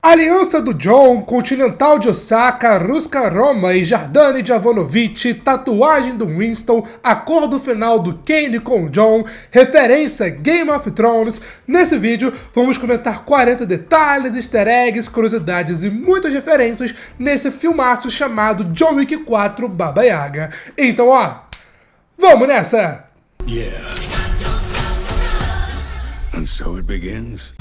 A aliança do John, Continental de Osaka, Ruska Roma e Jardane de Avonovich, tatuagem do Winston, acordo final do Kane com o John, referência Game of Thrones. Nesse vídeo vamos comentar 40 detalhes, easter eggs, curiosidades e muitas referências nesse filmaço chamado John Wick 4 Baba Yaga. Então ó, vamos nessa! Yeah. And so it begins.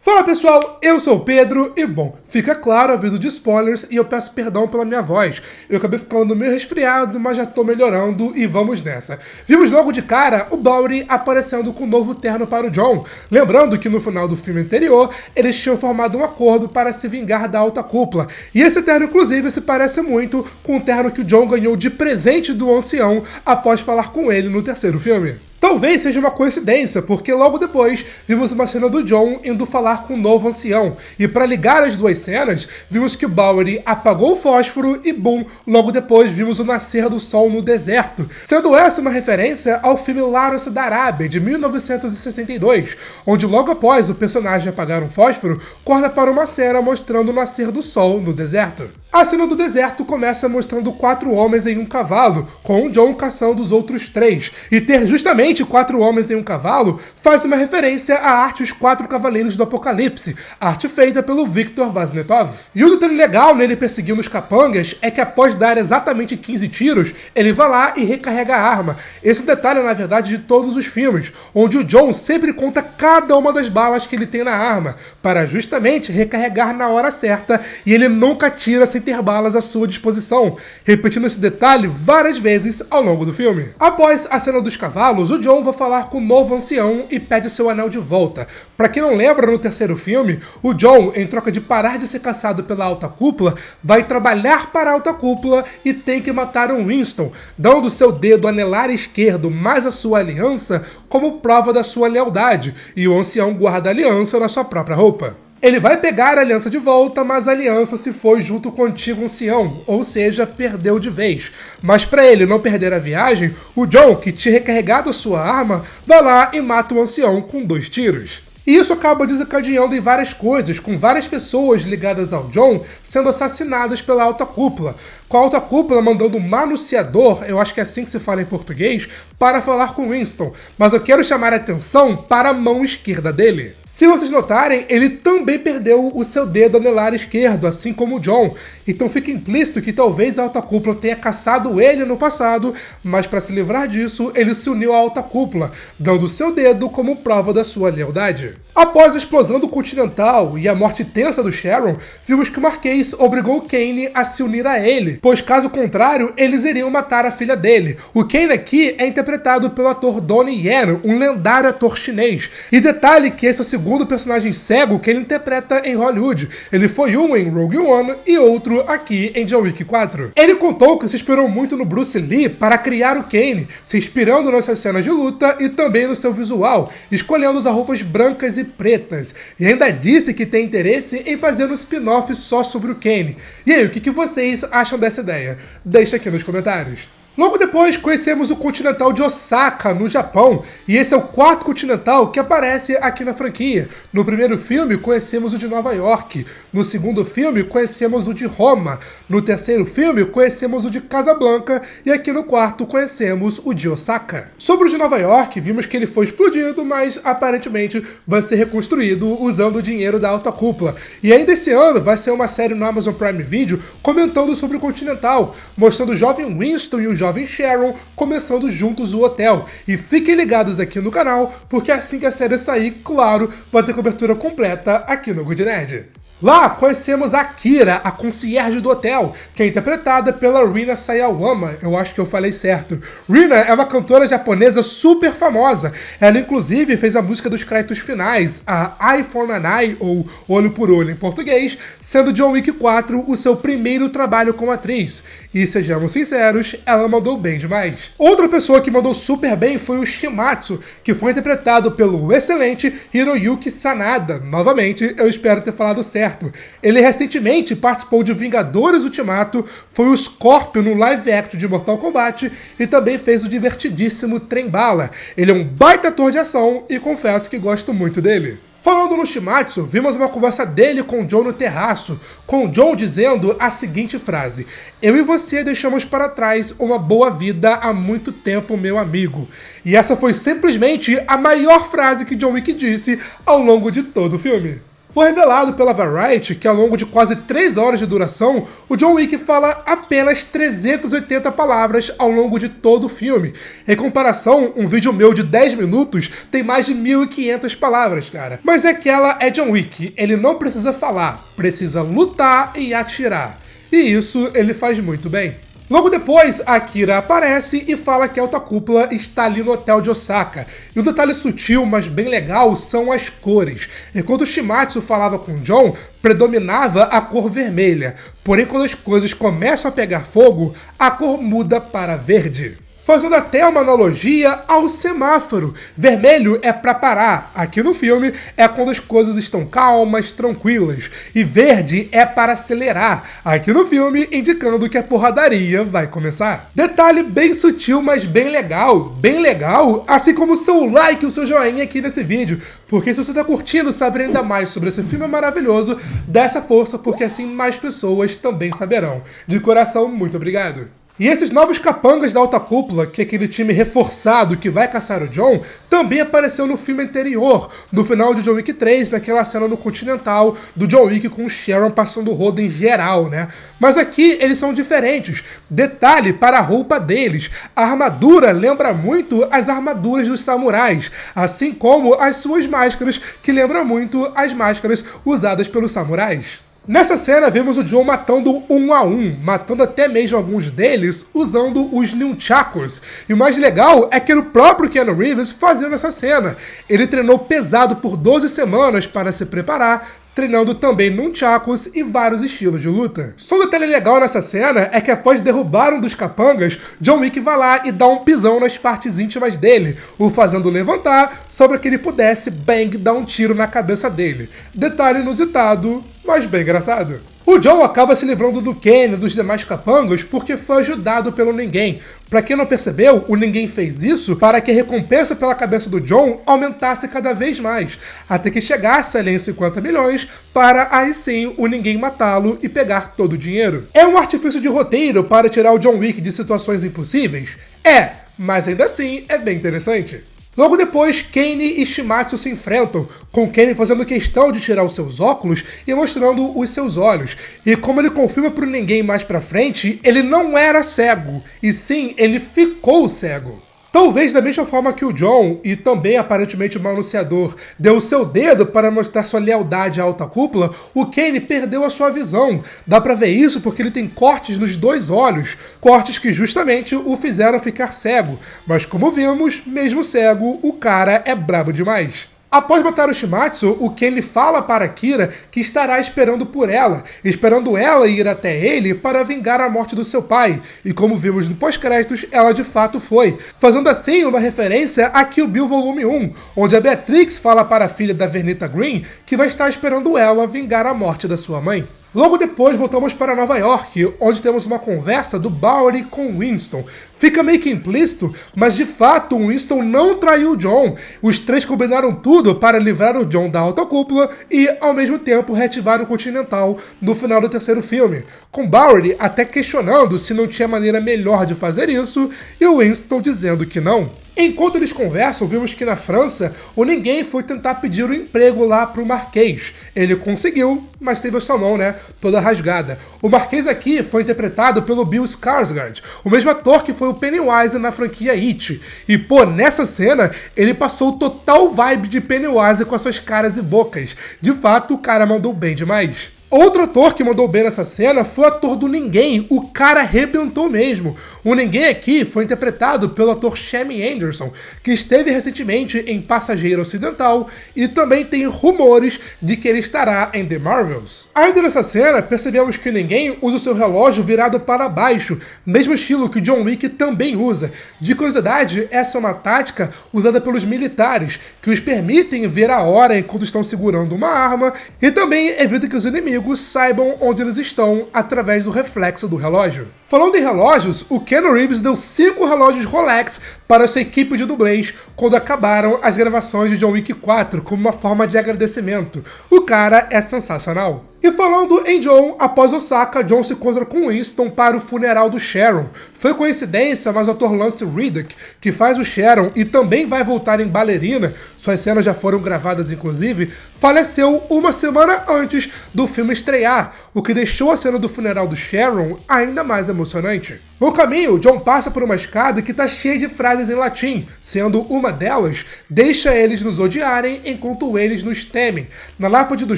Fala pessoal, eu sou o Pedro e bom, fica claro, aviso de spoilers e eu peço perdão pela minha voz. Eu acabei ficando meio resfriado, mas já tô melhorando e vamos nessa. Vimos logo de cara o Bowery aparecendo com um novo terno para o John. Lembrando que no final do filme anterior, eles tinham formado um acordo para se vingar da alta cúpula. E esse terno inclusive se parece muito com o terno que o John ganhou de presente do ancião após falar com ele no terceiro filme. Talvez seja uma coincidência, porque logo depois vimos uma cena do John indo falar com o novo ancião. E para ligar as duas cenas, vimos que o Bowery apagou o fósforo e boom, logo depois vimos o nascer do sol no deserto. Sendo essa uma referência ao filme Lawrence da Arábia, de 1962, onde logo após o personagem apagar um fósforo, corta para uma cena mostrando o nascer do sol no deserto. A cena do deserto começa mostrando 4 homens em um cavalo, com o John caçando os outros 3, e ter justamente 4 homens em um cavalo faz uma referência à arte Os 4 Cavaleiros do Apocalipse, arte feita pelo Viktor Vaznetov. E o detalhe legal nele perseguindo os capangas é que após dar exatamente 15 tiros, ele vai lá e recarrega a arma. Esse detalhe é na verdade de todos os filmes, onde o John sempre conta cada uma das balas que ele tem na arma, para justamente recarregar na hora certa, e ele nunca tira sem ter balas à sua disposição, repetindo esse detalhe várias vezes ao longo do filme. Após a cena dos cavalos, o John vai falar com o novo ancião e pede seu anel de volta. Pra quem não lembra, no terceiro filme, o John, em troca de parar de ser caçado pela alta cúpula, vai trabalhar para a alta cúpula e tem que matar um Winston, dando seu dedo anelar esquerdo mais a sua aliança como prova da sua lealdade, e o ancião guarda a aliança na sua própria roupa. Ele vai pegar a aliança de volta, mas a aliança se foi junto com o antigo ancião, ou seja, perdeu de vez. Mas para ele não perder a viagem, o John, que tinha recarregado a sua arma, vai lá e mata o ancião com 2 tiros. E isso acaba desencadeando em várias coisas, com várias pessoas ligadas ao John sendo assassinadas pela alta cúpula, com a alta cúpula mandando um manunciador, eu acho que é assim que se fala em português, para falar com Winston, mas eu quero chamar a atenção para a mão esquerda dele. Se vocês notarem, ele também perdeu o seu dedo anelar esquerdo, assim como o John, então fica implícito que talvez a alta cúpula tenha caçado ele no passado, mas para se livrar disso, ele se uniu à alta cúpula, dando o seu dedo como prova da sua lealdade. Após a explosão do Continental e a morte tensa do Sharon, vimos que o Marquês obrigou o Kane a se unir a ele, pois caso contrário, eles iriam matar a filha dele. O Kane aqui é interpretado pelo ator Donnie Yen, um lendário ator chinês. E detalhe que esse é o segundo personagem cego que ele interpreta em Hollywood. Ele foi um em Rogue One e outro aqui em John Wick 4. Ele contou que se inspirou muito no Bruce Lee para criar o Kane, se inspirando nessas cenas de luta e também no seu visual, escolhendo usar roupas brancas e pretas, e ainda disse que tem interesse em fazer um spin-off só sobre o Kane. E aí, o que vocês acham dessa ideia? Deixa aqui nos comentários. Logo depois conhecemos o Continental de Osaka, no Japão, e esse é o 4º Continental que aparece aqui na franquia. No primeiro filme conhecemos o de Nova York, no segundo filme conhecemos o de Roma, no terceiro filme conhecemos o de Casablanca e aqui no quarto conhecemos o de Osaka. Sobre o de Nova York, vimos que ele foi explodido, mas aparentemente vai ser reconstruído usando o dinheiro da alta cúpula. E ainda esse ano vai ser uma série no Amazon Prime Video comentando sobre o Continental, mostrando o jovem Winston e o jovem Sharon começando juntos o hotel. E fiquem ligados aqui no canal, porque assim que a série sair, claro, vai ter cobertura completa aqui no Good Nerd. Lá conhecemos a Akira, a concierge do hotel, que é interpretada pela Rina Sayawama, eu acho que eu falei certo. Rina é uma cantora japonesa super famosa, ela inclusive fez a música dos créditos finais, a Eye for an Eye, ou Olho por Olho em português, sendo John Wick 4 o seu primeiro trabalho como atriz. E sejamos sinceros, ela mandou bem demais. Outra pessoa que mandou super bem foi o Shimatsu, que foi interpretado pelo excelente Hiroyuki Sanada. Novamente, eu espero ter falado certo. certo. Ele recentemente participou de Vingadores Ultimato, foi o Scorpion no live action de Mortal Kombat e também fez o divertidíssimo Trem Bala. Ele é um baita ator de ação e confesso que gosto muito dele. Falando no Shimatsu, vimos uma conversa dele com o John no terraço, com o John dizendo a seguinte frase: "Eu e você deixamos para trás uma boa vida há muito tempo, meu amigo." E essa foi simplesmente a maior frase que John Wick disse ao longo de todo o filme. Foi revelado pela Variety que ao longo de quase 3 horas de duração, o John Wick fala apenas 380 palavras ao longo de todo o filme. Em comparação, um vídeo meu de 10 minutos tem mais de 1.500 palavras, cara. Mas é que ela é John Wick, ele não precisa falar, precisa lutar e atirar. E isso ele faz muito bem. Logo depois, a Akira aparece e fala que a alta cúpula está ali no hotel de Osaka. E um detalhe sutil, mas bem legal, são as cores. Enquanto o Shimatsu falava com John, predominava a cor vermelha. Porém, quando as coisas começam a pegar fogo, a cor muda para verde. Fazendo até uma analogia ao semáforo. Vermelho é para parar. Aqui no filme é quando as coisas estão calmas, tranquilas. E verde é para acelerar. Aqui no filme, indicando que a porradaria vai começar. Detalhe bem sutil, mas bem legal, assim como o seu like e o seu joinha aqui nesse vídeo. Porque se você tá curtindo saber ainda mais sobre esse filme maravilhoso, dá essa força, porque assim mais pessoas também saberão. De coração, muito obrigado. E esses novos capangas da alta cúpula, que é aquele time reforçado que vai caçar o John, também apareceu no filme anterior, no final de John Wick 3, naquela cena no Continental, do John Wick com o Sharon passando o rodo em geral, né? Mas aqui eles são diferentes. Detalhe para a roupa deles, a armadura lembra muito as armaduras dos samurais, assim como as suas máscaras, que lembram muito as máscaras usadas pelos samurais. Nessa cena vemos o John matando um a um, matando até mesmo alguns deles usando os nunchakus. E o mais legal é que era o próprio Keanu Reeves fazendo essa cena. Ele treinou pesado por 12 semanas para se preparar, treinando também nunchakus e vários estilos de luta. Só um detalhe legal nessa cena é que após derrubar um dos capangas, John Wick vai lá e dá um pisão nas partes íntimas dele, o fazendo levantar só para que ele pudesse, bang, dar um tiro na cabeça dele. Detalhe inusitado, mas bem engraçado. O John acaba se livrando do Ken e dos demais capangas porque foi ajudado pelo Ninguém. Pra quem não percebeu, o Ninguém fez isso para que a recompensa pela cabeça do John aumentasse cada vez mais, até que chegasse ali em 50 milhões, para aí sim o Ninguém matá-lo e pegar todo o dinheiro. É um artifício de roteiro para tirar o John Wick de situações impossíveis? É, mas ainda assim é bem interessante. Logo depois, Kane e Shimatsu se enfrentam, com Kane fazendo questão de tirar os seus óculos e mostrando os seus olhos. E como ele confirma pro Ninguém mais pra frente, ele não era cego, e sim, ele ficou cego. Talvez da mesma forma que o John, e também aparentemente o Mal-Anunciador, deu o seu dedo para mostrar sua lealdade à alta cúpula, o Kane perdeu a sua visão. Dá pra ver isso porque ele tem cortes nos 2 olhos, cortes que justamente o fizeram ficar cego. Mas como vimos, mesmo cego, o cara é brabo demais. Após matar o Shimatsu, o Ken fala para Akira que estará esperando por ela, esperando ela ir até ele para vingar a morte do seu pai. E como vimos no pós-créditos, ela de fato foi, fazendo assim uma referência a Kill Bill Volume 1, onde a Beatrix fala para a filha da Vernita Green que vai estar esperando ela vingar a morte da sua mãe. Logo depois voltamos para Nova York, onde temos uma conversa do Bowery com Winston. Fica meio que implícito, mas de fato o Winston não traiu o John. Os três combinaram tudo para livrar o John da alta cúpula e, ao mesmo tempo, reativar o Continental no final do 3º filme, com Bowery até questionando se não tinha maneira melhor de fazer isso e o Winston dizendo que não. Enquanto eles conversam, vimos que na França, o Ninguém foi tentar pedir um emprego lá pro Marquês. Ele conseguiu, mas teve a sua mão, toda rasgada. O Marquês aqui foi interpretado pelo Bill Skarsgård, o mesmo ator que foi o Pennywise na franquia It. E, nessa cena, ele passou o total vibe de Pennywise com as suas caras e bocas. De fato, o cara mandou bem demais. Outro ator que mandou bem nessa cena foi o ator do Ninguém, o cara arrebentou mesmo. O Ninguém aqui foi interpretado pelo ator Shami Anderson, que esteve recentemente em Passageiro Ocidental e também tem rumores de que ele estará em The Marvels. Ainda nessa cena, percebemos que o Ninguém usa o seu relógio virado para baixo, mesmo estilo que o John Wick também usa. De curiosidade, essa é uma tática usada pelos militares, que os permitem ver a hora enquanto estão segurando uma arma e também evita que os inimigos saibam onde eles estão através do reflexo do relógio. Falando em relógios, o Keanu Reeves deu 5 relógios Rolex para sua equipe de dublês quando acabaram as gravações de John Wick 4 como uma forma de agradecimento. O cara é sensacional. E falando em John, após Osaka, John se encontra com Winston para o funeral do Sharon. Foi coincidência, mas o ator Lance Reddick, que faz o Sharon e também vai voltar em Ballerina, suas cenas já foram gravadas inclusive, faleceu uma semana antes do filme estrear, o que deixou a cena do funeral do Sharon ainda mais emocionante. No caminho, John passa por uma escada que está cheia de frases em latim, sendo uma delas, deixa eles nos odiarem enquanto eles nos temem. Na lápide do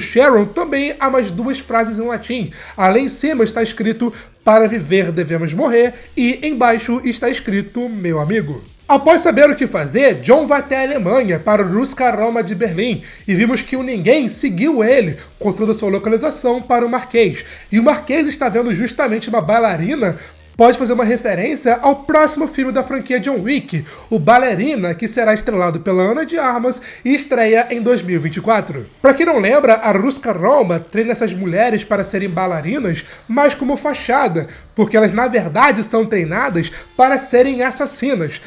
Sharon também há mais 2 frases em latim. Ali em cima está escrito, para viver devemos morrer, e embaixo está escrito, meu amigo. Após saber o que fazer, John vai até a Alemanha para o Rüstka-Roma de Berlim e vimos que o Ninguém seguiu ele com toda a sua localização para o Marquês. E o Marquês está vendo justamente uma bailarina. Pode fazer uma referência ao próximo filme da franquia John Wick, o Ballerina, que será estrelado pela Ana de Armas e estreia em 2024. Pra quem não lembra, a Rüstka-Roma treina essas mulheres para serem bailarinas, mas como fachada, porque elas na verdade são treinadas para serem assassinas,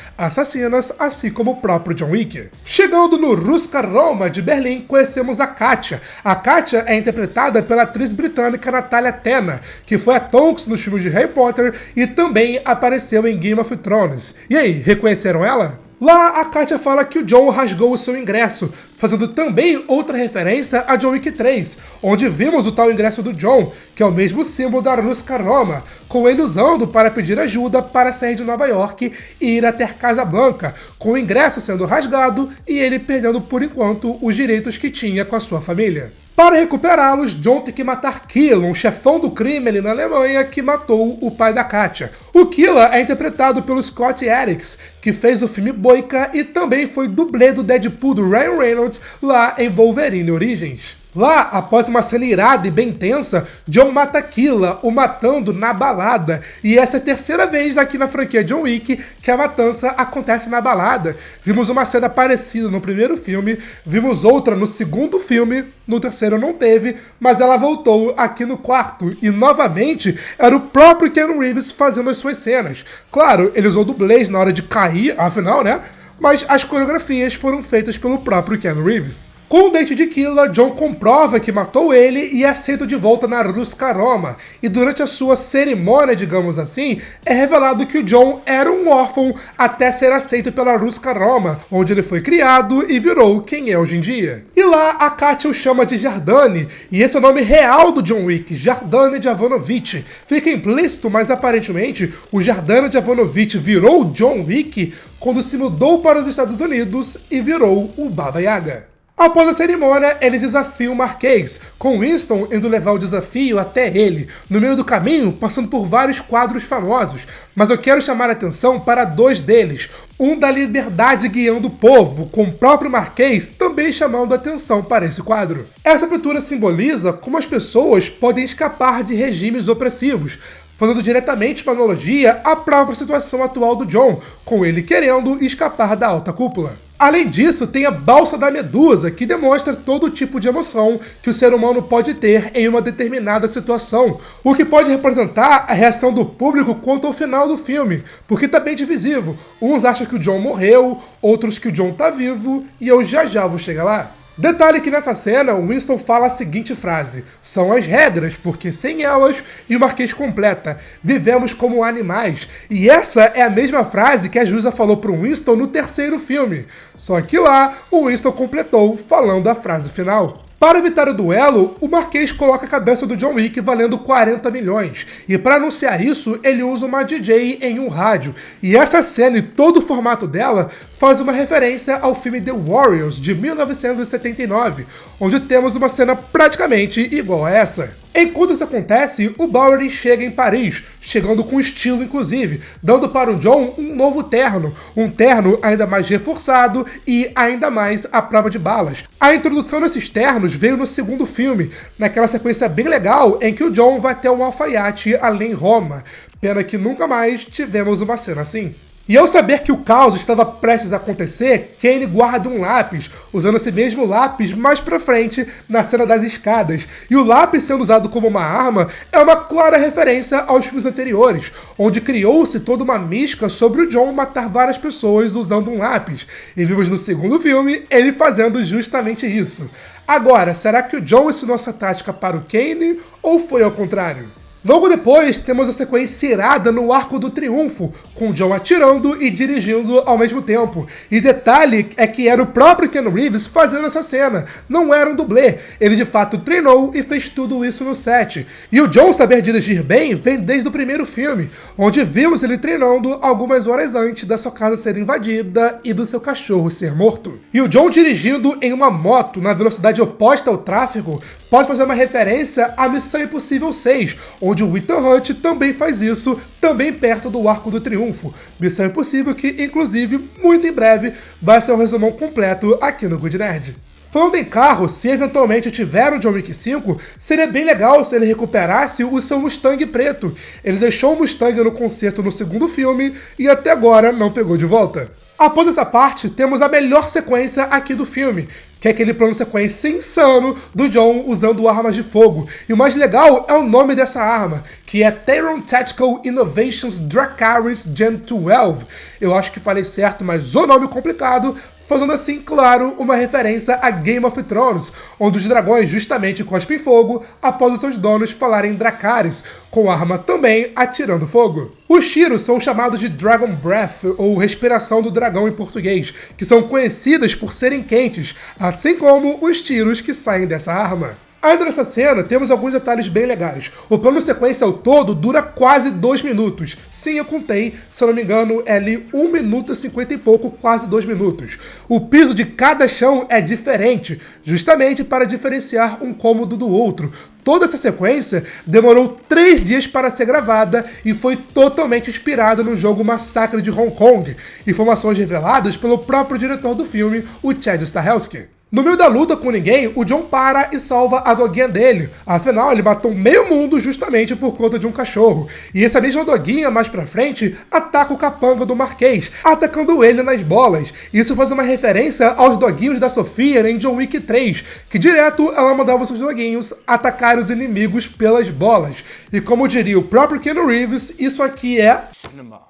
assim como o próprio John Wick. Chegando no Rüstka-Roma de Berlim, conhecemos a Katya. A Katya é interpretada pela atriz britânica Natalia Tena, que foi a Tonks nos filmes de Harry Potter e também apareceu em Game of Thrones. E aí, reconheceram ela? Lá, a Katya fala que o John rasgou o seu ingresso, fazendo também outra referência a John Wick 3, onde vimos o tal ingresso do John, que é o mesmo símbolo da Rüstka-Roma, com ele usando para pedir ajuda para sair de Nova York e ir até Casablanca, com o ingresso sendo rasgado e ele perdendo por enquanto os direitos que tinha com a sua família. Para recuperá-los, John tem que matar Killa, um chefão do crime ali na Alemanha que matou o pai da Katya. O Killa é interpretado pelo Scott Adkins, que fez o filme Boyka e também foi dublê do Deadpool do Ryan Reynolds lá em Wolverine Origins. Lá, após uma cena irada e bem tensa, John mata Killa, o matando na balada. E essa é a terceira vez aqui na franquia John Wick que a matança acontece na balada. Vimos uma cena parecida no primeiro filme, vimos outra no segundo filme, no terceiro não teve, mas ela voltou aqui no quarto. E novamente, era o próprio Keanu Reeves fazendo as suas cenas. Claro, ele usou dublês na hora de cair, afinal, né? Mas as coreografias foram feitas pelo próprio Keanu Reeves. Com o dente de Killa, John comprova que matou ele e é aceito de volta na Rüstka-Roma. E durante a sua cerimônia, digamos assim, é revelado que o John era um órfão até ser aceito pela Rüstka-Roma, onde ele foi criado e virou quem é hoje em dia. E lá, a Katya o chama de Jardane, e esse é o nome real do John Wick, Jardane Jovanovic. Fica implícito, mas aparentemente, o Jardane Jovanovic virou John Wick quando se mudou para os Estados Unidos e virou o Baba Yaga. Após a cerimônia, ele desafia o Marquês, com Winston indo levar o desafio até ele, no meio do caminho, passando por vários quadros famosos, mas eu quero chamar a atenção para 2 deles. Um da liberdade guiando o povo, com o próprio Marquês também chamando a atenção para esse quadro. Essa pintura simboliza como as pessoas podem escapar de regimes opressivos, fazendo diretamente uma analogia à própria situação atual do John, com ele querendo escapar da alta cúpula. Além disso, tem a Balsa da Medusa, que demonstra todo tipo de emoção que o ser humano pode ter em uma determinada situação, o que pode representar a reação do público quanto ao final do filme, porque tá bem divisivo. Uns acham que o John morreu, outros que o John tá vivo, e eu já vou chegar lá. Detalhe que nessa cena, Winston fala a seguinte frase: são as regras, porque sem elas, e o Marquês completa, vivemos como animais. E essa é a mesma frase que a Jusa falou pro Winston no terceiro filme. Só que lá, o Winston completou falando a frase final. Para evitar o duelo, o Marquês coloca a cabeça do John Wick valendo 40 milhões. E para anunciar isso, ele usa uma DJ em um rádio. E essa cena e todo o formato dela faz uma referência ao filme The Warriors, de 1979, onde temos uma cena praticamente igual a essa. Enquanto isso acontece, o Bowery chega em Paris, chegando com estilo inclusive, dando para o John um novo terno, um terno ainda mais reforçado e ainda mais à prova de balas. A introdução desses ternos veio no segundo filme, naquela sequência bem legal em que o John vai ter um alfaiate além Roma. Pena que nunca mais tivemos uma cena assim. E ao saber que o caos estava prestes a acontecer, Kane guarda um lápis, usando esse mesmo lápis mais pra frente na cena das escadas. E o lápis sendo usado como uma arma é uma clara referência aos filmes anteriores, onde criou-se toda uma mística sobre o John matar várias pessoas usando um lápis. E vimos no segundo filme ele fazendo justamente isso. Agora, será que o John ensinou essa tática para o Kane ou foi ao contrário? Logo depois, temos a sequência irada no Arco do Triunfo, com John atirando e dirigindo ao mesmo tempo. E detalhe é que era o próprio Keanu Reeves fazendo essa cena, não era um dublê. Ele de fato treinou e fez tudo isso no set. E o John saber dirigir bem vem desde o primeiro filme, onde vimos ele treinando algumas horas antes da sua casa ser invadida e do seu cachorro ser morto. E o John dirigindo em uma moto na velocidade oposta ao tráfego pode fazer uma referência à Missão Impossível 6, onde o Ethan Hunt também faz isso, também perto do Arco do Triunfo. Missão Impossível que, inclusive, muito em breve, vai ser um resumão completo aqui no Good Nerd. Falando em carro, se eventualmente tiver um John Wick 5, seria bem legal se ele recuperasse o seu Mustang preto. Ele deixou o Mustang no concerto no segundo filme e até agora não pegou de volta. Após essa parte, temos a melhor sequência aqui do filme, que é aquele plano sequência insano do John usando armas de fogo. E o mais legal é o nome dessa arma, que é Theron Tactical Innovations Dracarys Gen 12. Eu acho que falei certo, mas o nome complicado, fazendo assim, claro, uma referência a Game of Thrones, onde os dragões justamente cospem fogo após os seus donos falarem Dracarys, com a arma também atirando fogo. Os tiros são chamados de Dragon Breath, ou respiração do dragão em português, que são conhecidas por serem quentes, assim como os tiros que saem dessa arma. Ainda nessa cena, temos alguns detalhes bem legais. O plano sequência ao todo dura quase 2 minutos. Sim, eu contei, se eu não me engano, é ali 1 minuto e 50 e pouco, quase 2 minutos. O piso de cada chão é diferente, justamente para diferenciar um cômodo do outro. Toda essa sequência demorou 3 dias para ser gravada e foi totalmente inspirada no jogo Massacre de Hong Kong. Informações reveladas pelo próprio diretor do filme, o Chad Stahelski. No meio da luta com ninguém, o John para e salva a doguinha dele. Afinal, ele matou meio mundo justamente por conta de um cachorro. E essa mesma doguinha, mais pra frente, ataca o capanga do Marquês, atacando ele nas bolas. Isso faz uma referência aos doguinhos da Sofia em John Wick 3, que direto ela mandava seus doguinhos atacar os inimigos pelas bolas. E como diria o próprio Keanu Reeves, isso aqui é... cinema.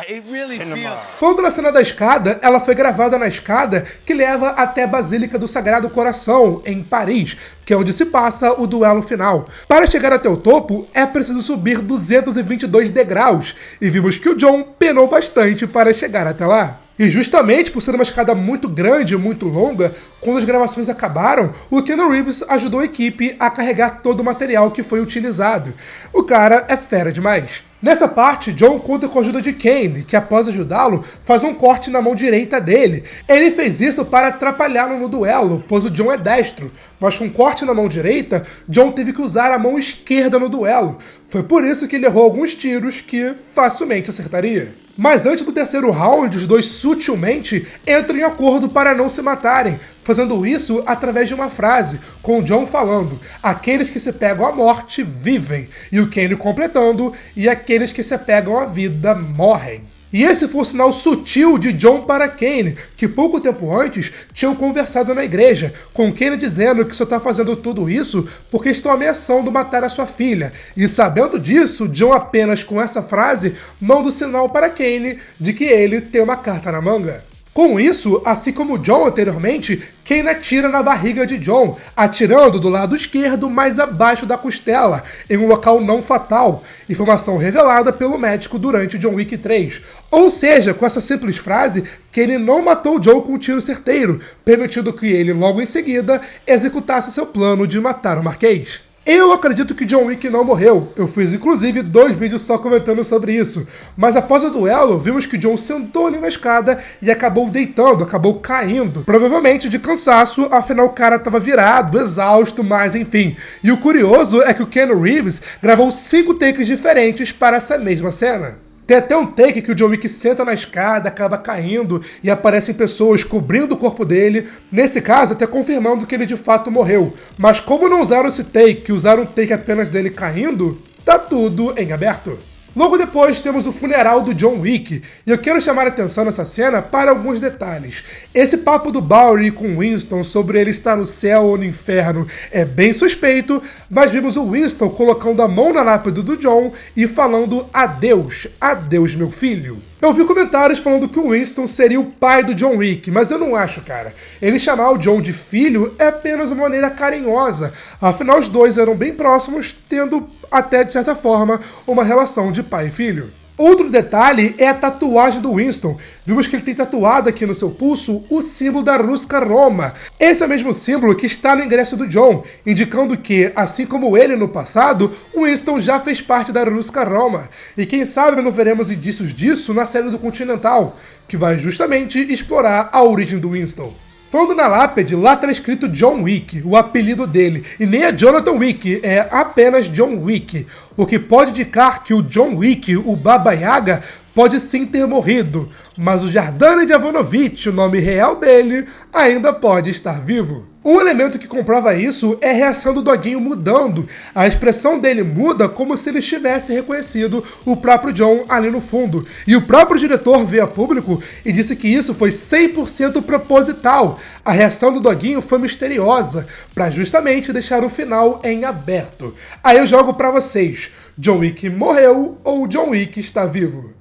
It really feels... Quando na cena da escada, ela foi gravada na escada que leva até a Basílica do Sagrado Coração, em Paris, que é onde se passa o duelo final. Para chegar até o topo, é preciso subir 222 degraus, e vimos que o John penou bastante para chegar até lá. E justamente por ser uma escada muito grande e muito longa, quando as gravações acabaram, o Keanu Reeves ajudou a equipe a carregar todo o material que foi utilizado. O cara é fera demais. Nessa parte, John conta com a ajuda de Kane, que após ajudá-lo, faz um corte na mão direita dele. Ele fez isso para atrapalhá-lo no duelo, pois o John é destro, mas com um corte na mão direita, John teve que usar a mão esquerda no duelo. Foi por isso que ele errou alguns tiros que facilmente acertaria. Mas antes do terceiro round, os dois sutilmente entram em acordo para não se matarem, fazendo isso através de uma frase, com o John falando: aqueles que se pegam à morte vivem, e o Kane completando: e aqueles que se apegam à vida morrem. E esse foi o sinal sutil de John para Kane, que pouco tempo antes tinham conversado na igreja, com Kane dizendo que só está fazendo tudo isso porque estão ameaçando matar a sua filha. E sabendo disso, John apenas com essa frase manda o sinal para Kane de que ele tem uma carta na manga. Com isso, assim como John anteriormente, Kane atira na barriga de John, atirando do lado esquerdo mais abaixo da costela, em um local não fatal, informação revelada pelo médico durante John Wick 3. Ou seja, com essa simples frase, Kane não matou John com um tiro certeiro, permitindo que ele, logo em seguida, executasse seu plano de matar o Marquês. Eu acredito que John Wick não morreu. Eu fiz inclusive 2 vídeos só comentando sobre isso. Mas após o duelo, vimos que John sentou ali na escada e acabou deitando, acabou caindo. Provavelmente de cansaço, afinal o cara tava virado, exausto, mas enfim. E o curioso é que o Keanu Reeves gravou 5 takes diferentes para essa mesma cena. Tem até um take que o John Wick senta na escada, acaba caindo e aparecem pessoas cobrindo o corpo dele, nesse caso até confirmando que ele de fato morreu. Mas como não usaram esse take, usaram um take apenas dele caindo, tá tudo em aberto. Logo depois temos o funeral do John Wick, e eu quero chamar a atenção nessa cena para alguns detalhes. Esse papo do Bowery com Winston sobre ele estar no céu ou no inferno é bem suspeito, mas vimos o Winston colocando a mão na lápide do John e falando adeus, adeus meu filho. Eu vi comentários falando que o Winston seria o pai do John Wick, mas eu não acho, cara. Ele chamar o John de filho é apenas uma maneira carinhosa, afinal os dois eram bem próximos, tendo até de certa forma uma relação de pai e filho. Outro detalhe é a tatuagem do Winston. Vimos que ele tem tatuado aqui no seu pulso o símbolo da Ruska Roma. Esse é o mesmo símbolo que está no ingresso do John, indicando que, assim como ele no passado, o Winston já fez parte da Ruska Roma. E quem sabe não veremos indícios disso na série do Continental, que vai justamente explorar a origem do Winston. Falando na lápide, lá está escrito John Wick, o apelido dele, e nem é Jonathan Wick, é apenas John Wick, o que pode indicar que o John Wick, o Baba Yaga, pode sim ter morrido, mas o Jardane Jovanovic, o nome real dele, ainda pode estar vivo. Um elemento que comprova isso é a reação do doguinho mudando. A expressão dele muda como se ele tivesse reconhecido o próprio John ali no fundo. E o próprio diretor veio a público e disse que isso foi 100% proposital. A reação do doguinho foi misteriosa, para justamente deixar o final em aberto. Aí eu jogo para vocês, John Wick morreu ou John Wick está vivo?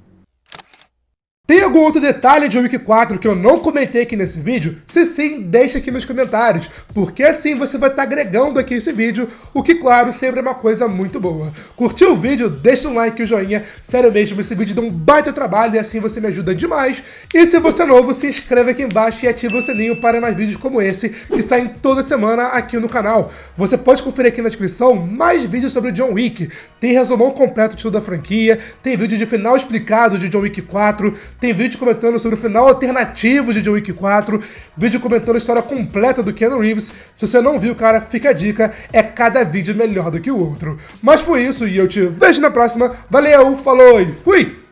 Tem algum outro detalhe de John Wick 4 que eu não comentei aqui nesse vídeo? Se sim, deixa aqui nos comentários, porque assim você vai estar agregando aqui esse vídeo, o que, claro, sempre é uma coisa muito boa. Curtiu o vídeo? Deixa um like e um joinha, sério mesmo, esse vídeo dá um baita trabalho e assim você me ajuda demais. E se você é novo, se inscreve aqui embaixo e ativa o sininho para mais vídeos como esse, que saem toda semana aqui no canal. Você pode conferir aqui na descrição mais vídeos sobre John Wick, tem resumão completo de toda a franquia, tem vídeo de final explicado de John Wick 4, tem vídeo comentando sobre o final alternativo de John Wick 4, vídeo comentando a história completa do Keanu Reeves. Se você não viu, cara, fica a dica, é cada vídeo melhor do que o outro. Mas foi isso e eu te vejo na próxima. Valeu, falou e fui!